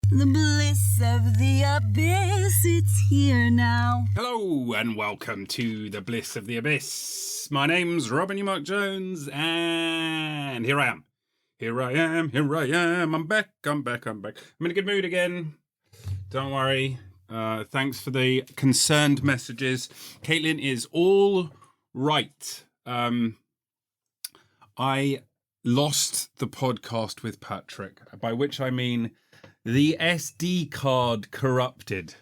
The bliss of the abyss, it's here now. Hello and welcome to the Bliss of the Abyss. My name's Robin Neumark Jones and here I am. Here I am. I'm back. I'm in a good mood again. Don't worry. Thanks for the concerned messages. Caitlin is all right. I lost the podcast with Patrick, by which I mean the SD card corrupted.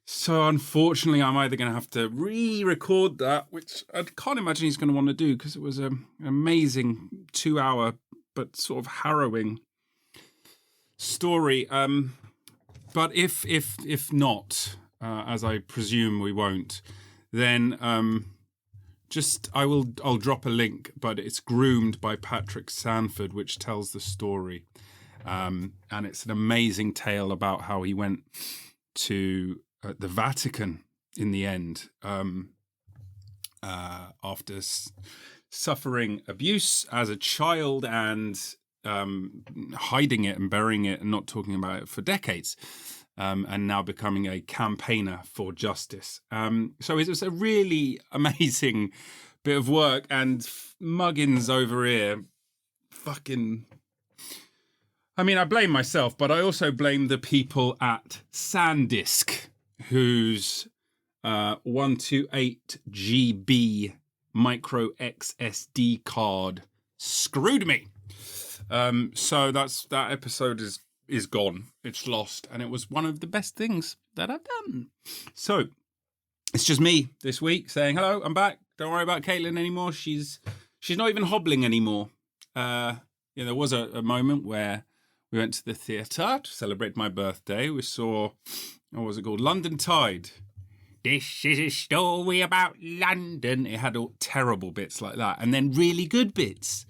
So unfortunately, I'm either going to have to re-record that, which I can't imagine he's going to want to do because it was an amazing 2-hour but sort of harrowing story. But if not, as I presume we won't, then I'll drop a link, but it's groomed by Patrick Sanford, which tells the story. And it's an amazing tale about how he went to the Vatican in the end after suffering abuse as a child and hiding it and burying it and not talking about it for decades, and now becoming a campaigner for justice. So it was a really amazing bit of work, and Muggins over here fucking... I mean, I blame myself, but I also blame the people at SanDisk, whose 128 GB micro XSD card screwed me. So that episode is gone. It's lost, and it was one of the best things that I've done. So it's just me this week saying hello. I'm back. Don't worry about Caitlin anymore. She's not even hobbling anymore. There was a moment where we went to the theatre to celebrate my birthday. We saw, what was it called? London Tide. This is a story about London. It had all terrible bits like that. And then really good bits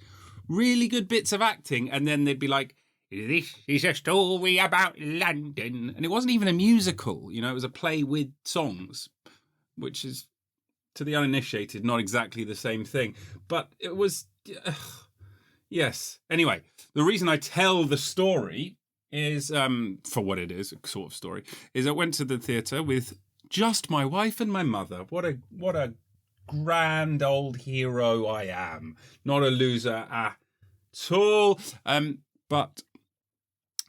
of acting. And then they'd be like, this is a story about London. And it wasn't even a musical. It was a play with songs, which is, to the uninitiated, not exactly the same thing. But it was... Yes. Anyway, the reason I tell the story is, for what it is, a sort of story, is I went to the theatre with just my wife and my mother. What a grand old hero I am. Not a loser at all. But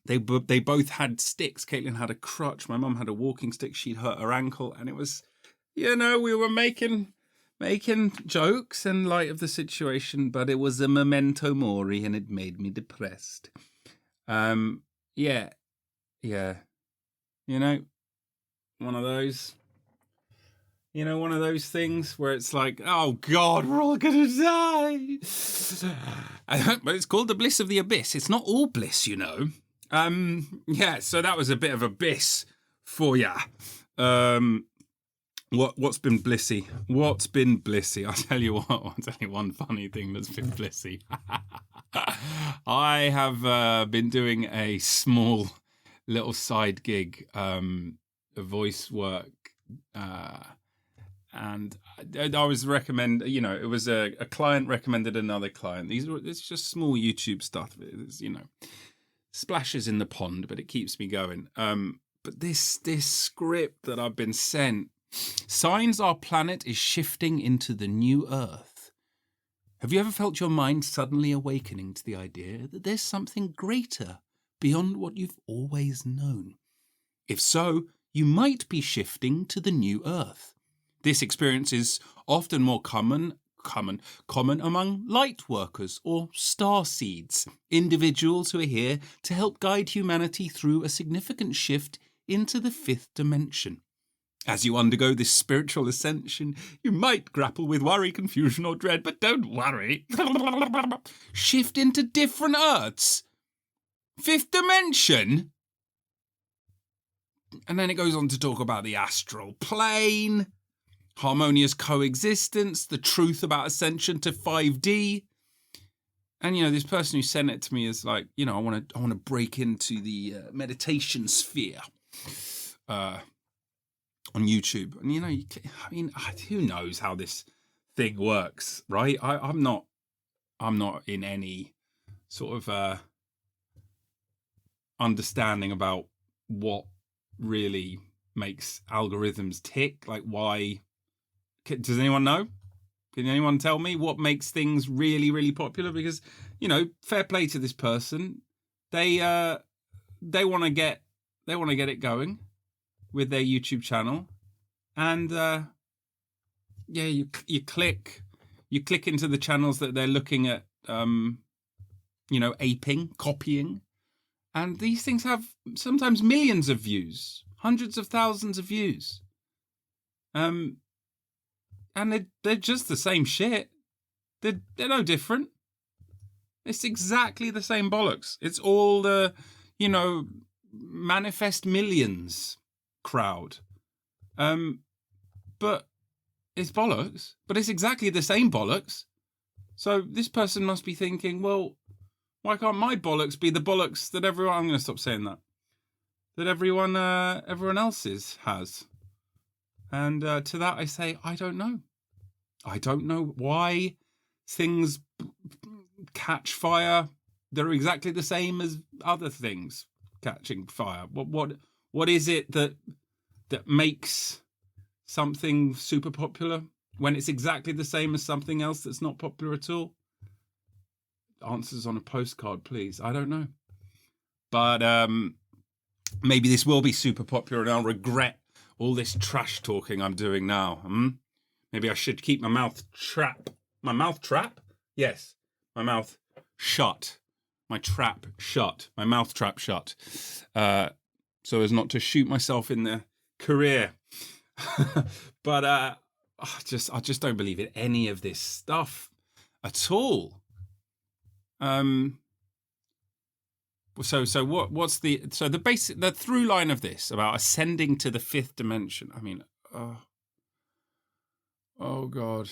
they both had sticks. Caitlin had a crutch. My mum had a walking stick. She'd hurt her ankle. And it was, we were making jokes in light of the situation, but it was a memento mori and it made me depressed. Yeah. One of those things where it's like, oh God, we're all going to die. But it's called the bliss of the abyss. It's not all bliss, so that was a bit of abyss for ya. What's been blissy? I'll tell you one funny thing that's been blissy. I have been doing a small little side gig, voice work, and I was it was a client recommended another client. It's just small YouTube stuff. It's, splashes in the pond, but it keeps me going. But this script that I've been sent, signs our planet is shifting into the new Earth. Have you ever felt your mind suddenly awakening to the idea that there's something greater beyond what you've always known? If so, you might be shifting to the new Earth. This experience is often more common among Lightworkers or Starseeds, individuals who are here to help guide humanity through a significant shift into the fifth dimension. As you undergo this spiritual ascension, you might grapple with worry, confusion, or dread, but don't worry. Shift into different Earths. Fifth dimension? And then it goes on to talk about the astral plane, harmonious coexistence, the truth about ascension to 5D. And, this person who sent it to me is like, I want to break into the meditation sphere. On YouTube, and who knows how this thing works, right? I'm not in any sort of understanding about what really makes algorithms tick. Like, why? Does anyone know? Can anyone tell me what makes things really, really popular? Because, you know, fair play to this person. They want to get it going with their YouTube channel, and you click into the channels that they're looking at, aping, copying, and these things have sometimes millions of views, hundreds of thousands of views, and they're just the same shit. They're no different. It's exactly the same bollocks. It's all the, manifest millions crowd. But it's bollocks. But it's exactly the same bollocks. So this person must be thinking, well, why can't my bollocks be the bollocks that everyone... I'm going to stop saying that. That everyone else's has. And to that I say, I don't know. I don't know why things catch fire. They're exactly the same as other things catching fire. What is it that makes something super popular when it's exactly the same as something else that's not popular at all? Answers on a postcard, please. I don't know. But maybe this will be super popular and I'll regret all this trash talking I'm doing now. Maybe I should keep my mouth trap. My mouth trap? Yes. My mouth shut. My trap shut. My mouth trap shut. So as not to shoot myself in the career. But I just don't believe in any of this stuff at all. So what's the through line of this about ascending to the fifth dimension? I mean, oh God,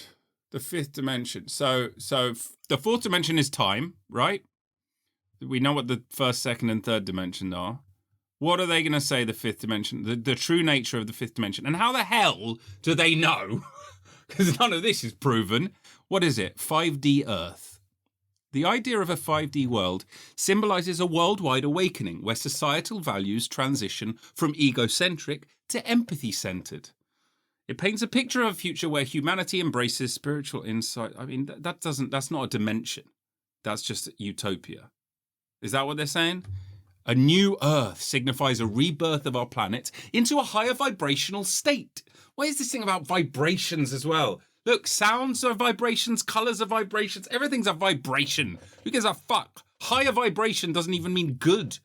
the fifth dimension. So the fourth dimension is time, right? We know what the first, second, and third dimension are. What are they going to say the fifth dimension, the true nature of the fifth dimension? And how the hell do they know? Because none of this is proven. What is it? 5D Earth. The idea of a 5D world symbolizes a worldwide awakening where societal values transition from egocentric to empathy-centered. It paints a picture of a future where humanity embraces spiritual insight. I mean, that's not a dimension. That's just utopia. Is that what they're saying? A new Earth signifies a rebirth of our planet into a higher vibrational state. Why is this thing about vibrations as well? Look, sounds are vibrations, colours are vibrations, everything's a vibration. Who gives a fuck? Higher vibration doesn't even mean good.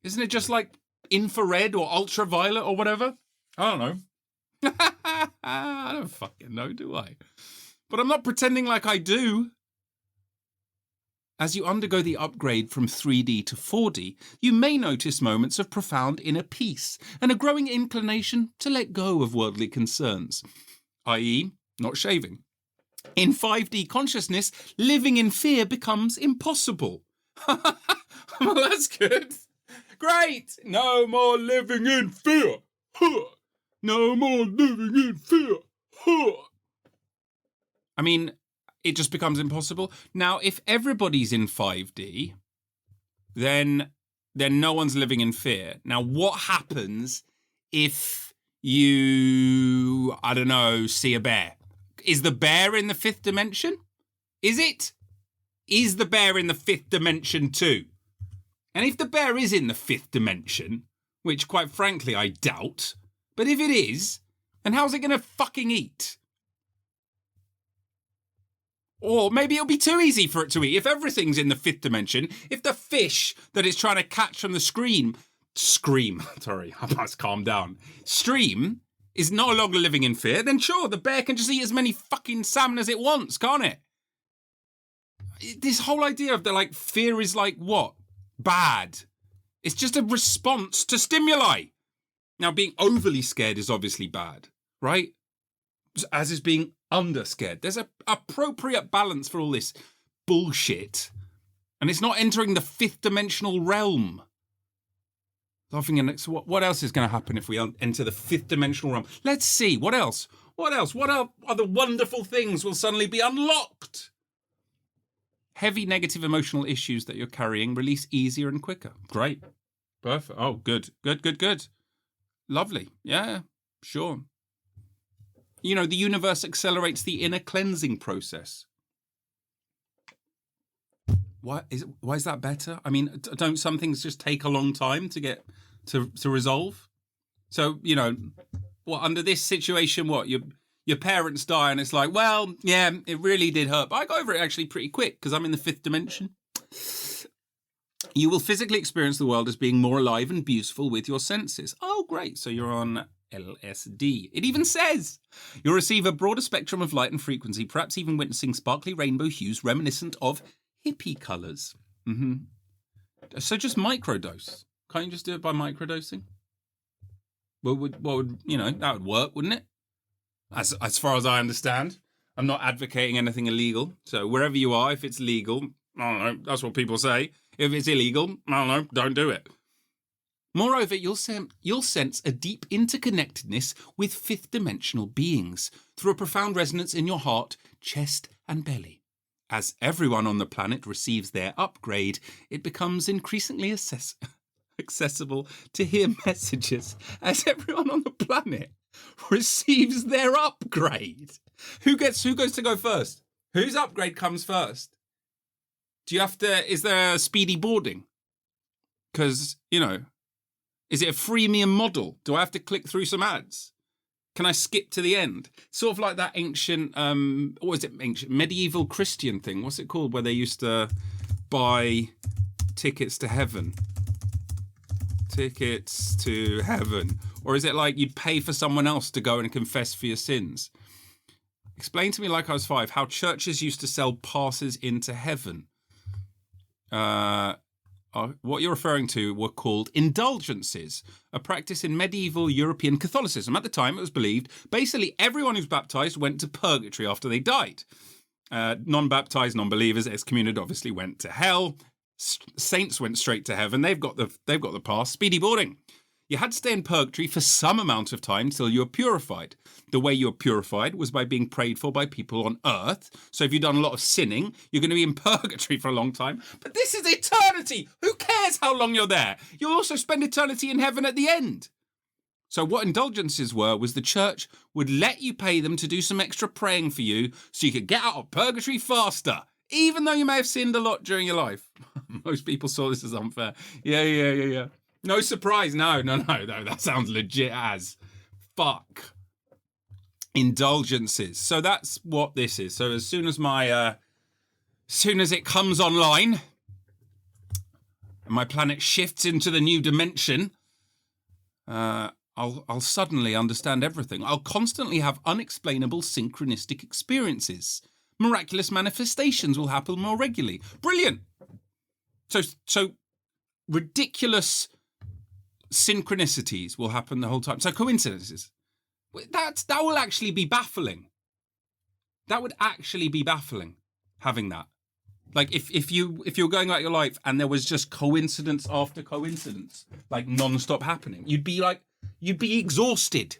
Isn't it just like infrared or ultraviolet or whatever? I don't know. I don't fucking know, do I? But I'm not pretending like I do. As you undergo the upgrade from 3D to 4D, you may notice moments of profound inner peace and a growing inclination to let go of worldly concerns, i.e., not shaving. In 5D consciousness, living in fear becomes impossible. Well, that's good. Great! No more living in fear. No more living in fear. I mean, it just becomes impossible. Now, if everybody's in 5D, then no one's living in fear. Now, what happens if you, I don't know, see a bear? Is the bear in the fifth dimension? Is it? Is the bear in the fifth dimension too? And if the bear is in the fifth dimension, which quite frankly I doubt, but if it is, then how's it going to fucking eat? Or maybe it'll be too easy for it to eat. If everything's in the fifth dimension, if the fish that it's trying to catch from the stream, I must calm down, stream is no longer living in fear, then sure, the bear can just eat as many fucking salmon as it wants, can't it? This whole idea of fear is like what? Bad. It's just a response to stimuli. Now, being overly scared is obviously bad, right? As is being under-scared. There's an appropriate balance for all this bullshit. And it's not entering the fifth dimensional realm. So what else is going to happen if we enter the fifth dimensional realm? Let's see. What else? What else? What other wonderful things will suddenly be unlocked? Heavy negative emotional issues that you're carrying release easier and quicker. Great. Perfect. Oh, good. Good. Lovely. Yeah, sure. You know, the universe accelerates the inner cleansing process. Why is that better? I mean, don't some things just take a long time to get to resolve? So, you know, what under this situation, what your parents die and it's like, well, yeah, it really did hurt. But I got over it actually pretty quick because I'm in the 5th dimension. You will physically experience the world as being more alive and beautiful with your senses. Oh, great. So you're on LSD. It even says you'll receive a broader spectrum of light and frequency, perhaps even witnessing sparkly rainbow hues reminiscent of hippie colours. So just microdose. Can't you just do it by microdosing? What would you know, that would work, wouldn't it? As far as I understand. I'm not advocating anything illegal. So wherever you are, if it's legal, I don't know, that's what people say. If it's illegal, I don't know, don't do it. Moreover, you'll sense a deep interconnectedness with 5th dimensional beings through a profound resonance in your heart, chest, and belly. As everyone on the planet receives their upgrade, it becomes increasingly accessible to hear messages as everyone on the planet receives their upgrade. Who goes to go first? Whose upgrade comes first? Do you have to, is there speedy boarding? Because, you know, is it a freemium model? Do I have to click through some ads? Can I skip to the end? Sort of like that ancient, what is it, ancient medieval Christian thing? What's it called? Where they used to buy tickets to heaven. Tickets to heaven. Or is it like you'd pay for someone else to go and confess for your sins? Explain to me, like I was 5, how churches used to sell passes into heaven. What you're referring to were called indulgences, a practice in medieval European Catholicism. At the time, it was believed basically everyone who's baptized went to purgatory after they died. Non-baptized, non-believers, excommunicated, obviously went to hell. Saints went straight to heaven. They've got the pass. Speedy boarding. You had to stay in purgatory for some amount of time till you were purified. The way you were purified was by being prayed for by people on earth. So if you've done a lot of sinning, you're going to be in purgatory for a long time. But this is eternity. Who cares how long you're there? You'll also spend eternity in heaven at the end. So what indulgences was the church would let you pay them to do some extra praying for you so you could get out of purgatory faster, even though you may have sinned a lot during your life. Most people saw this as unfair. Yeah. No surprise. No. That sounds legit as fuck. Indulgences. So that's what this is. So as soon as it comes online, and my planet shifts into the new dimension, I'll suddenly understand everything. I'll constantly have unexplainable synchronistic experiences. Miraculous manifestations will happen more regularly. Brilliant. So ridiculous synchronicities will happen the whole time. So coincidences. That will actually be baffling. That would actually be baffling, having that. Like if you're going about your life and there was just coincidence after coincidence, like non-stop happening, you'd be exhausted.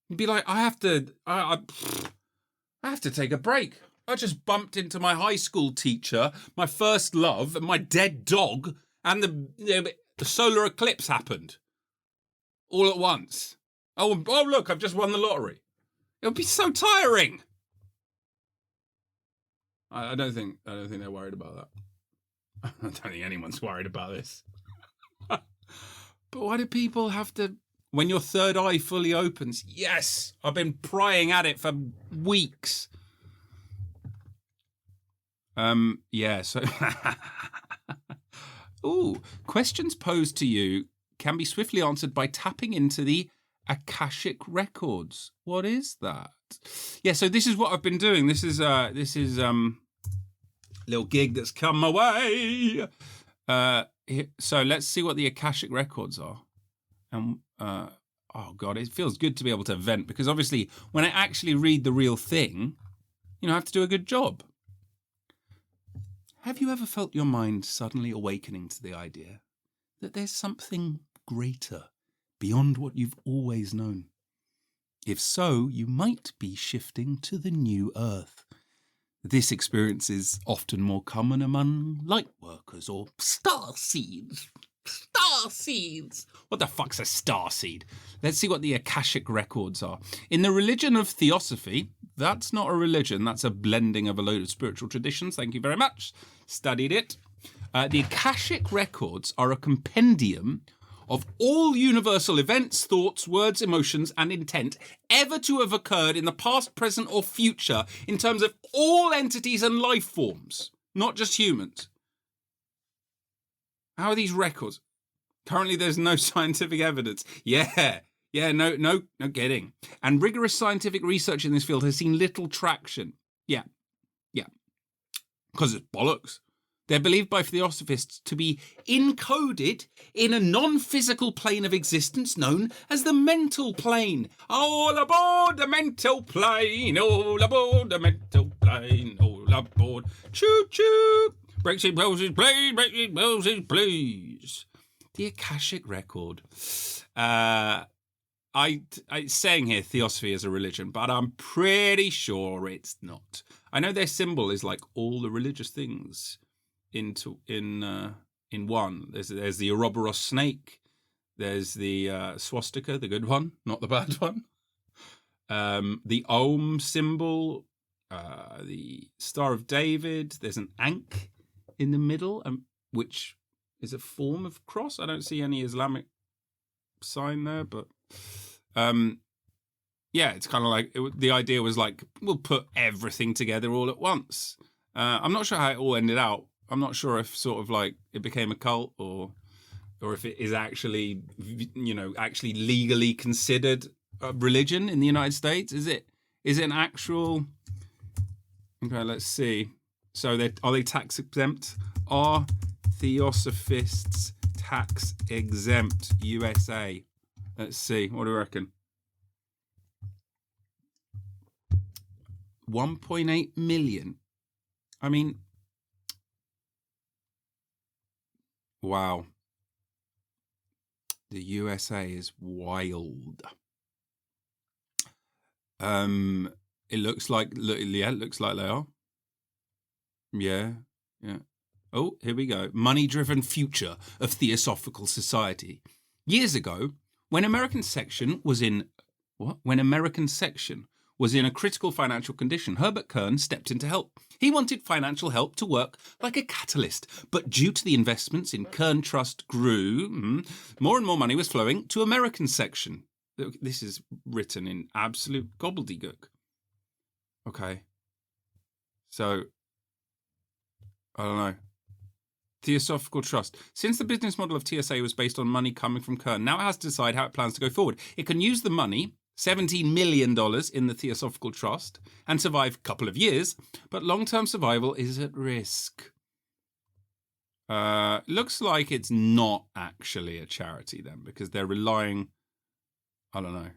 You'd be like, I have to take a break. I just bumped into my high school teacher, my first love, and my dead dog, and the solar eclipse happened all at once. Oh, look, I've just won the lottery. It would be so tiring. I don't think they're worried about that. I don't think anyone's worried about this. But why do people have to? When your third eye fully opens, yes, I've been prying at it for weeks. Yeah, so ooh, questions posed to you can be swiftly answered by tapping into the Akashic records. What is that? Yeah, so this is what I've been doing. This is little gig that's come my way. So let's see what the Akashic records are. And oh god, it feels good to be able to vent, because obviously when I actually read the real thing, I have to do a good job. Have you ever felt your mind suddenly awakening to the idea that there's something greater beyond what you've always known? If so, you might be shifting to the new Earth. This experience is often more common among Lightworkers or Starseeds. Starseeds. What the fuck's a starseed? Let's see what the Akashic records are. In the religion of Theosophy, that's not a religion, that's a blending of a load of spiritual traditions. Thank you very much. Studied it. The Akashic records are a compendium of all universal events, thoughts, words, emotions, and intent ever to have occurred in the past, present, or future in terms of all entities and life forms, not just humans. How are these records? Currently, there's no scientific evidence. No kidding. And rigorous scientific research in this field has seen little traction. Yeah. Because it's bollocks. They're believed by theosophists to be encoded in a non-physical plane of existence known as the mental plane. All aboard the mental plane, all aboard the mental plane, all aboard. Choo-choo. Brexit roses, please, Brexit roses, please. The Akashic record. It's saying here theosophy is a religion, but I'm pretty sure it's not. I know their symbol is like all the religious things in one. There's the Ouroboros snake. There's the swastika, the good one, not the bad one. The Om symbol, the Star of David. There's an Ankh in the middle, which is a form of cross. I don't see any Islamic sign there, but it's kind of like the idea was like, we'll put everything together all at once. I'm not sure how it all ended out. I'm not sure if sort of like it became a cult or if it is actually, actually legally considered a religion in the United States. Is it an actual? Okay, let's see. So are they tax exempt? Are theosophists tax exempt USA? Let's see. What do you reckon? 1.8 million. I mean, wow. The USA is wild. It looks like they are. Yeah. Oh, here we go. Money-driven future of Theosophical Society. Years ago, when American Section was in a critical financial condition, Herbert Kern stepped in to help. He wanted financial help to work like a catalyst, but due to the investments in Kern Trust grew, more and more money was flowing to American Section. This is written in absolute gobbledygook. Okay. So, I don't know. Theosophical Trust. Since the business model of TSA was based on money coming from Kern, now it has to decide how it plans to go forward. It can use the money, $17 million in the Theosophical Trust, and survive a couple of years, but long-term survival is at risk. Looks like it's not actually a charity then, because they're relying, I don't know.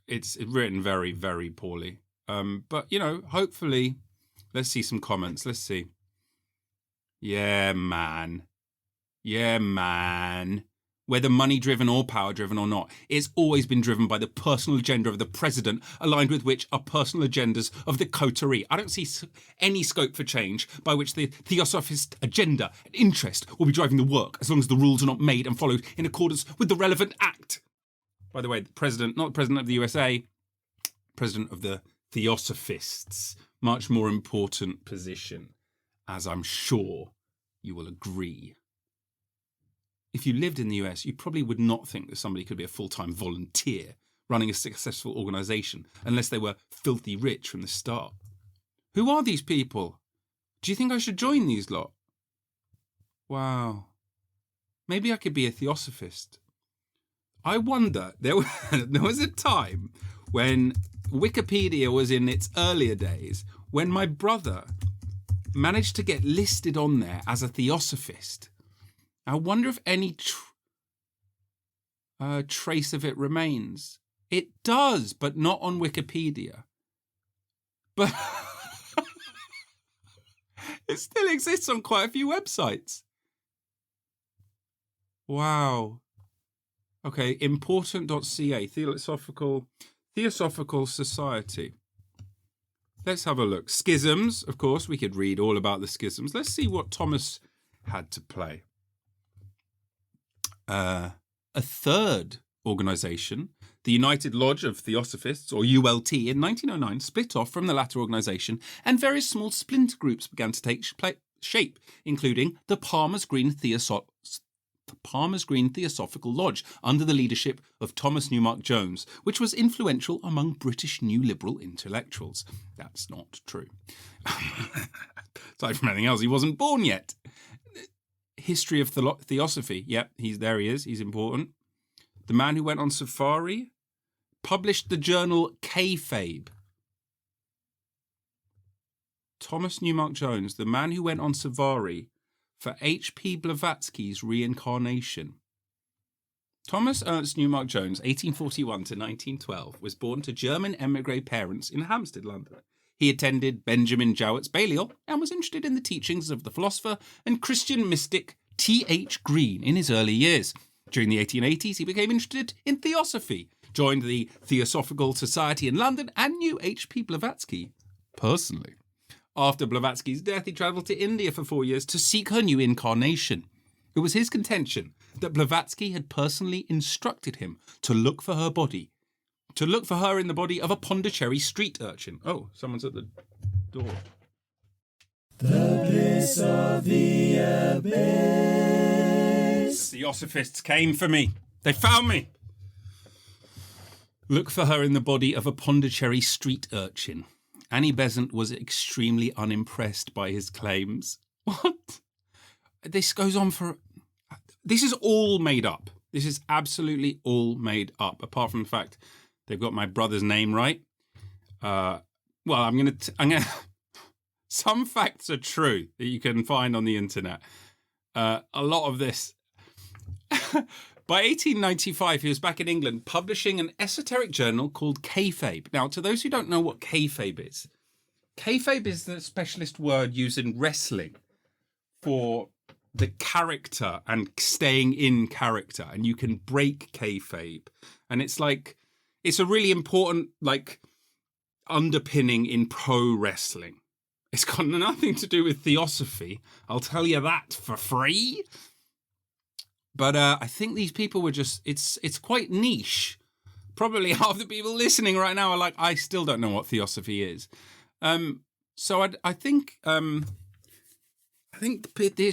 It's written very, very poorly. But, hopefully, let's see some comments. Let's see. Yeah, man. Whether money-driven or power-driven or not, it's always been driven by the personal agenda of the president, aligned with which are personal agendas of the coterie. I don't see any scope for change by which the theosophist agenda and interest will be driving the work, as long as the rules are not made and followed in accordance with the relevant act. By the way, the president, not the president of the USA, president of the theosophists, much more important position, as I'm sure you will agree. If you lived in the US, you probably would not think that somebody could be a full-time volunteer running a successful organisation unless they were filthy rich from the start. Who are these people? Do you think I should join these lot? Wow. Maybe I could be a theosophist. I wonder, there was a time when Wikipedia was in its earlier days, when my brother managed to get listed on there as a theosophist. I wonder if any trace of it remains. It does, but not on Wikipedia. But it still exists on quite a few websites. Wow. Okay, important.ca, Theosophical Society. Let's have a look. Schisms, of course, we could read all about the schisms. Let's see what Thomas had to play. A third organisation, the United Lodge of Theosophists, or ULT, in 1909 split off from the latter organisation, and various small splinter groups began to take shape, including the Palmer's Green Theosophical Lodge, under the leadership of Thomas Neumark Jones, which was influential among British New Liberal intellectuals. That's not true. Aside from anything else, he wasn't born yet. History of Theosophy. Yep, there he is. He's important. The man who went on safari published the journal Kayfabe. Thomas Neumark Jones, the man who went on safari for H.P. Blavatsky's reincarnation. Thomas Ernst Neumark Jones, 1841 to 1912, was born to German émigré parents in Hampstead, London. He attended Benjamin Jowett's Balliol and was interested in the teachings of the philosopher and Christian mystic T.H. Green in his early years. During the 1880s, he became interested in theosophy, joined the Theosophical Society in London, and knew H.P. Blavatsky personally. After Blavatsky's death, he travelled to India for 4 years to seek her new incarnation. It was his contention that Blavatsky had personally instructed him to look for her in the body of a Pondicherry street urchin. Oh, someone's at the door. The bliss of the abyss. Theosophists came for me. They found me. Look for her in the body of a Pondicherry street urchin. Annie Besant was extremely unimpressed by his claims. What? This goes on for... This is all made up. This is absolutely all made up, apart from the fact they've got my brother's name right. Well, I'm gonna... Some facts are true that you can find on the internet. A lot of this... By 1895, he was back in England publishing an esoteric journal called Kayfabe. Now, to those who don't know what Kayfabe is the specialist word used in wrestling for the character and staying in character. And you can break Kayfabe. And it's like, it's a really important, like, underpinning in pro wrestling. It's got nothing to do with theosophy. I'll tell you that for free. But I think these people were just, it's quite niche. Probably half the people listening right now are like, I still don't know what theosophy is. So I think it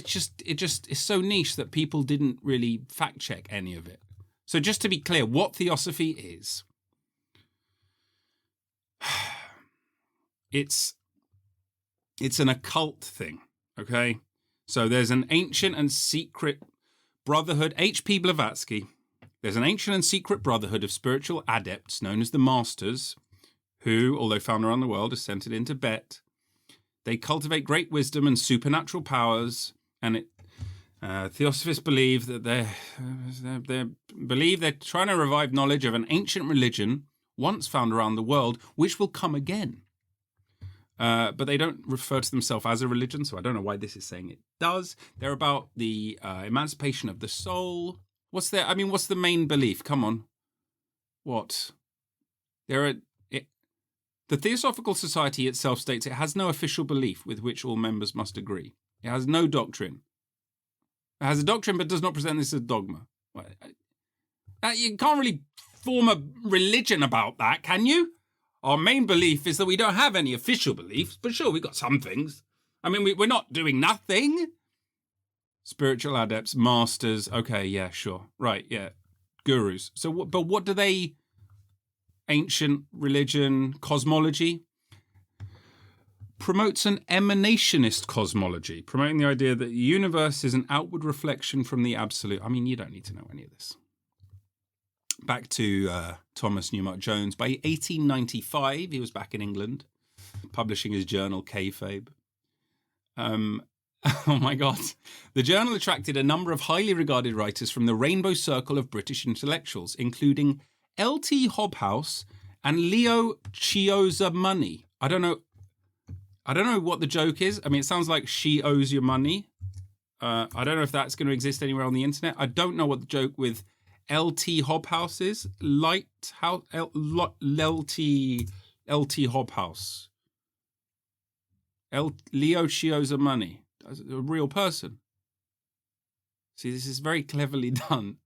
just is so niche that people didn't really fact check any of it. So just to be clear, what theosophy is, it's an occult thing, okay? So there's an ancient and secret brotherhood, H.P. Blavatsky. There's an ancient and secret brotherhood of spiritual adepts known as the Masters, who, although found around the world, are centered in Tibet. They cultivate great wisdom and supernatural powers, and Theosophists believe that they're trying to revive knowledge of an ancient religion once found around the world, which will come again. But they don't refer to themselves as a religion, so I don't know why this is saying it does. They're about the emancipation of the soul. What's the main belief? Come on. What? The Theosophical Society itself states it has no official belief with which all members must agree. It has no doctrine. It has a doctrine but does not present this as dogma. You can't really form a religion about that, can you? Our main belief is that we don't have any official beliefs, but sure, we've got some things. I mean, we're not doing nothing. Spiritual adepts, masters, okay, yeah, sure. Right, yeah. Gurus. But what do they... Ancient religion, cosmology? Promotes an emanationist cosmology, promoting the idea that the universe is an outward reflection from the absolute. I mean, you don't need to know any of this. Back to Thomas Neumark Jones. By 1895, he was back in England, publishing his journal, Kayfabe. Oh my God. The journal attracted a number of highly regarded writers from the rainbow circle of British intellectuals, including L.T. Hobhouse and Leo Chiozza-Money. I don't know what the joke is. I mean, it sounds like she owes you money. I don't know if that's going to exist anywhere on the internet. I don't know what the joke with L.T. Hobhouse is. L.T. Hobhouse. Leo Chiozza-Money. A real person. See, this is very cleverly done.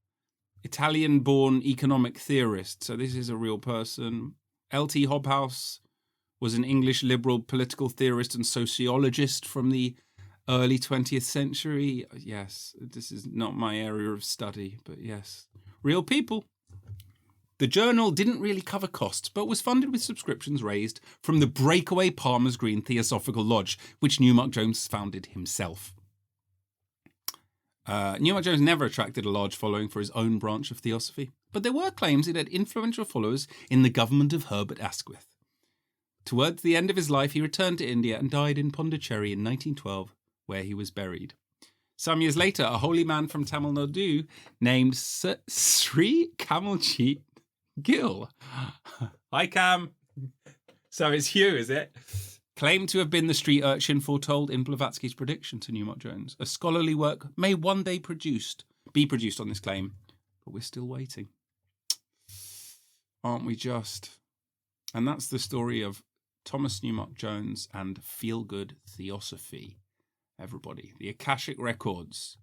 Italian-born economic theorist. So this is a real person. L.T. Hobhouse was an English liberal political theorist and sociologist from the early 20th century. Yes, this is not my area of study, but yes, real people. The journal didn't really cover costs, but was funded with subscriptions raised from the breakaway Palmer's Green Theosophical Lodge, which Neumark Jones founded himself. Neumark Jones never attracted a large following for his own branch of theosophy, but there were claims it had influential followers in the government of Herbert Asquith. Towards the end of his life, he returned to India and died in Pondicherry in 1912, where he was buried. Some years later, a holy man from Tamil Nadu named Sri Kamaljeet Gill. Hi, Cam. So it's you, is it? Claimed to have been the street urchin foretold in Blavatsky's prediction to Neumark Jones. A scholarly work may one day be produced on this claim, but we're still waiting. Aren't we just? And that's the story of Thomas Neumark Jones and feel-good theosophy. Everybody, the Akashic Records.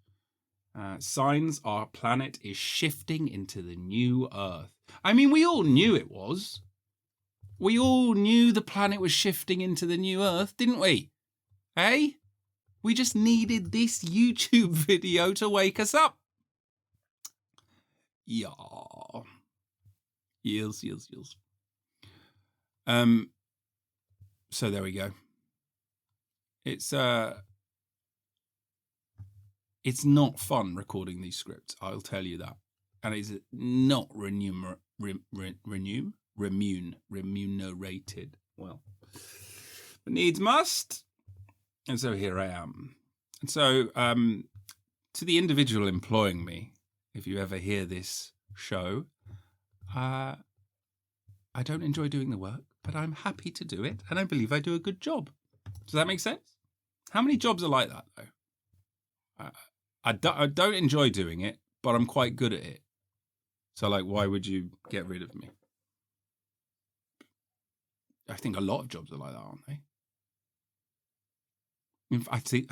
Signs our planet is shifting into the new Earth. I mean, we all knew it was. We all knew the planet was shifting into the new Earth, didn't we? Hey? We just needed this YouTube video to wake us up. Yeah. Yes. So there we go. It's not fun recording these scripts, I'll tell you that. And it's not remunerated. Well, but needs must. And so here I am. And so to the individual employing me, if you ever hear this show, I don't enjoy doing the work, but I'm happy to do it. And I believe I do a good job. Does that make sense? How many jobs are like that, though? I don't enjoy doing it, but I'm quite good at it. So, like, why would you get rid of me? I think a lot of jobs are like that, aren't they? I think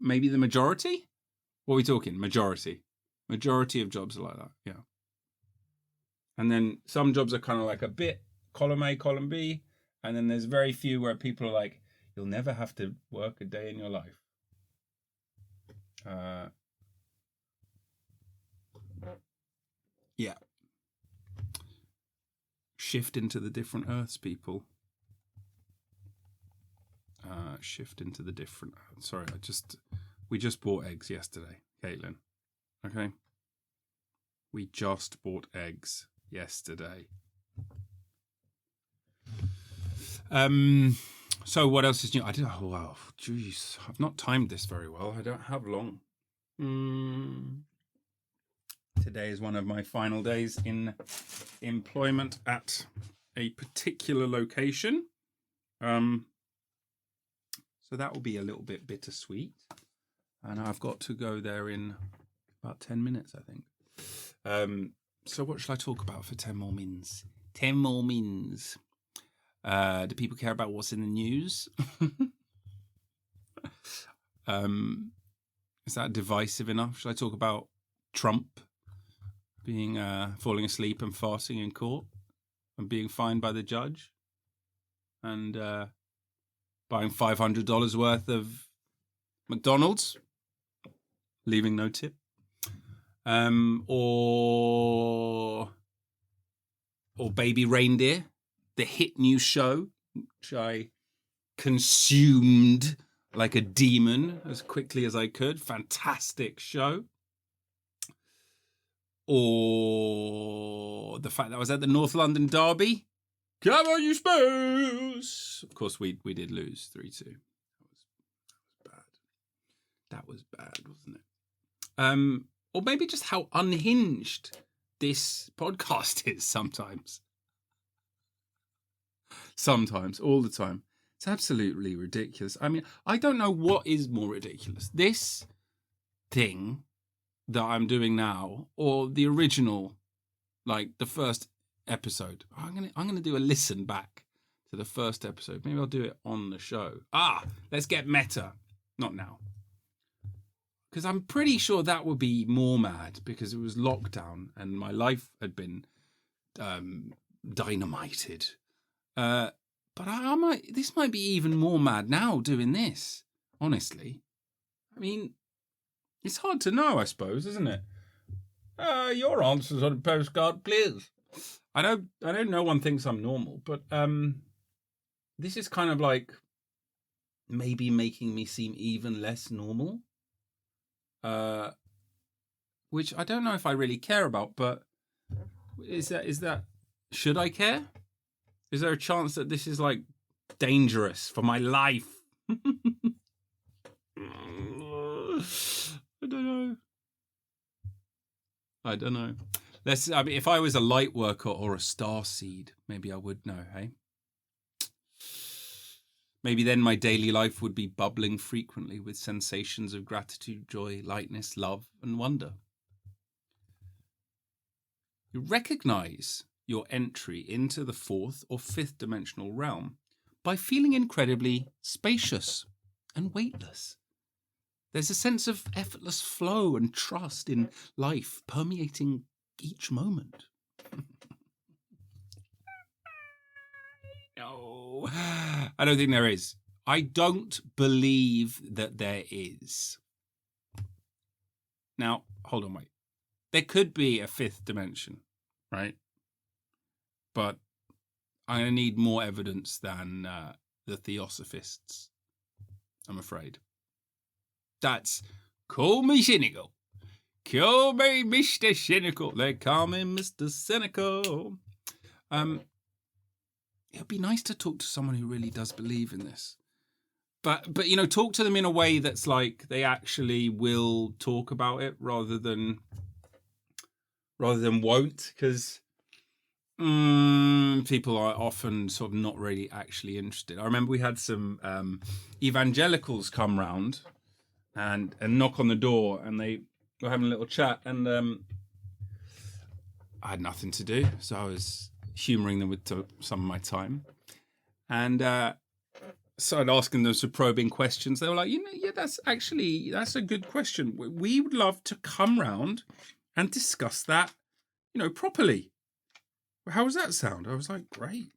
maybe the majority? What are we talking? Majority of jobs are like that, yeah. And then some jobs are kind of like a bit column A, column B. And then there's very few where people are like, you'll never have to work a day in your life. Yeah. Shift into the different Earths, people. Shift into the different. Sorry, we just bought eggs yesterday, Caitlin. Okay. We just bought eggs yesterday. So what else is new? Oh wow, jeez, I've not timed this very well. I don't have long. Today is one of my final days in employment at a particular location. So that will be a little bit bittersweet. And I've got to go there in about 10 minutes, I think. So what should I talk about for 10 more mins? 10 more mins. Do people care about what's in the news? Is that divisive enough? Should I talk about Trump being falling asleep and farting in court and being fined by the judge and buying $500 worth of McDonald's, leaving no tip, or Baby Reindeer, the hit new show, which I consumed like a demon as quickly as I could. Fantastic show. Or the fact that I was at the North London Derby. Come on, you Spurs! Of course, we did lose 3-2. That was bad, wasn't it? Or maybe just how unhinged this podcast is sometimes. Sometimes, all the time. It's absolutely ridiculous. I mean, I don't know what is more ridiculous. This thing that I'm doing now, or the original, like the first episode. I'm gonna do a listen back to the first episode. Maybe I'll do it on the show. Let's get meta. Not now. Because I'm pretty sure that would be more mad because it was lockdown and my life had been dynamited. But this might be even more mad now doing this, honestly. I mean, it's hard to know, I suppose, isn't it? Your answers on a postcard, please. I know no one thinks I'm normal, but this is kind of like maybe making me seem even less normal. Which I don't know if I really care about, but is that should I care? Is there a chance that this is like dangerous for my life? I don't know. If I was a light worker or a starseed, maybe I would know, hey? Maybe then my daily life would be bubbling frequently with sensations of gratitude, joy, lightness, love, and wonder. You recognize your entry into the fourth or fifth dimensional realm by feeling incredibly spacious and weightless. There's a sense of effortless flow and trust in life permeating each moment. No, I don't think there is. I don't believe that there is. Now, hold on, wait. There could be a fifth dimension, right? But I'm going to need more evidence than the Theosophists, I'm afraid. That's, call me cynical. Call me Mr. Cynical. They call me Mr. Cynical. It would be nice to talk to someone who really does believe in this. But talk to them in a way that's like they actually will talk about it rather than won't, because people are often sort of not really actually interested. I remember we had some evangelicals come round and knock on the door, and they were having a little chat, and I had nothing to do, so I was humouring them with some of my time, and started asking them some probing questions. They were like, that's a good question. We would love to come round and discuss that, properly. How does that sound? I was like, great.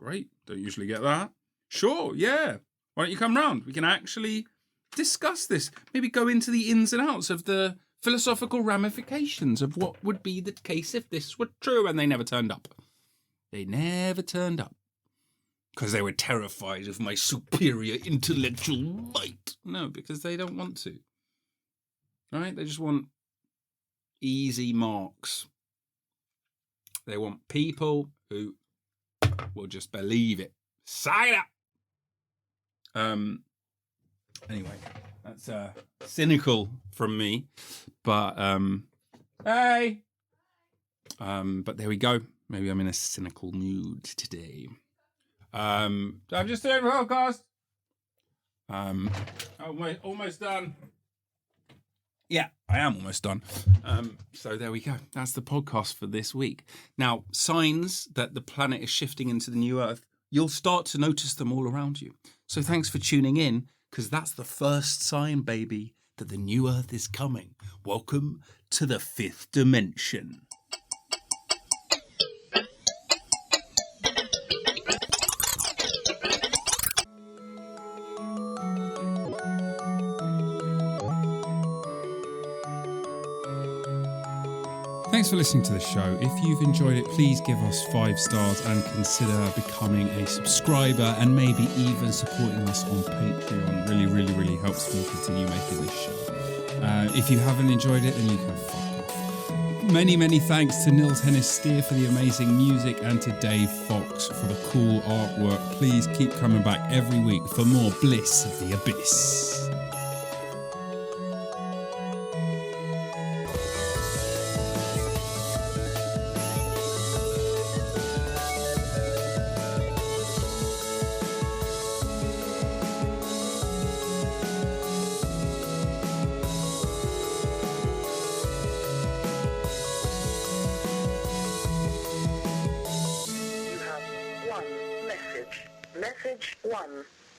Don't usually get that. Sure, yeah. Why don't you come round? We can actually discuss this. Maybe go into the ins and outs of the philosophical ramifications of what would be the case if this were true. And they never turned up. Because they were terrified of my superior intellectual might. No, because they don't want to. All right? They just want easy marks. They want people who will just believe it. Sign up! Anyway, that's cynical from me. But, hey! But there we go. Maybe I'm in a cynical mood today. I'm just doing a podcast. Almost done. Yeah, I am almost done. So there we go. That's the podcast for this week. Now, signs that the planet is shifting into the new Earth, you'll start to notice them all around you. So thanks for tuning in, because that's the first sign, baby, that the new Earth is coming. Welcome to the fifth dimension. Thanks for listening to the show. If you've enjoyed it, please give us 5 stars and consider becoming a subscriber and maybe even supporting us on Patreon. Really helps me continue making this show. If you haven't enjoyed it, then you can fuck off. Many thanks to Nils Hennis-Steer for the amazing music and to Dave Fox for the cool artwork. Please keep coming back every week for more Bliss of the Abyss. Message 1.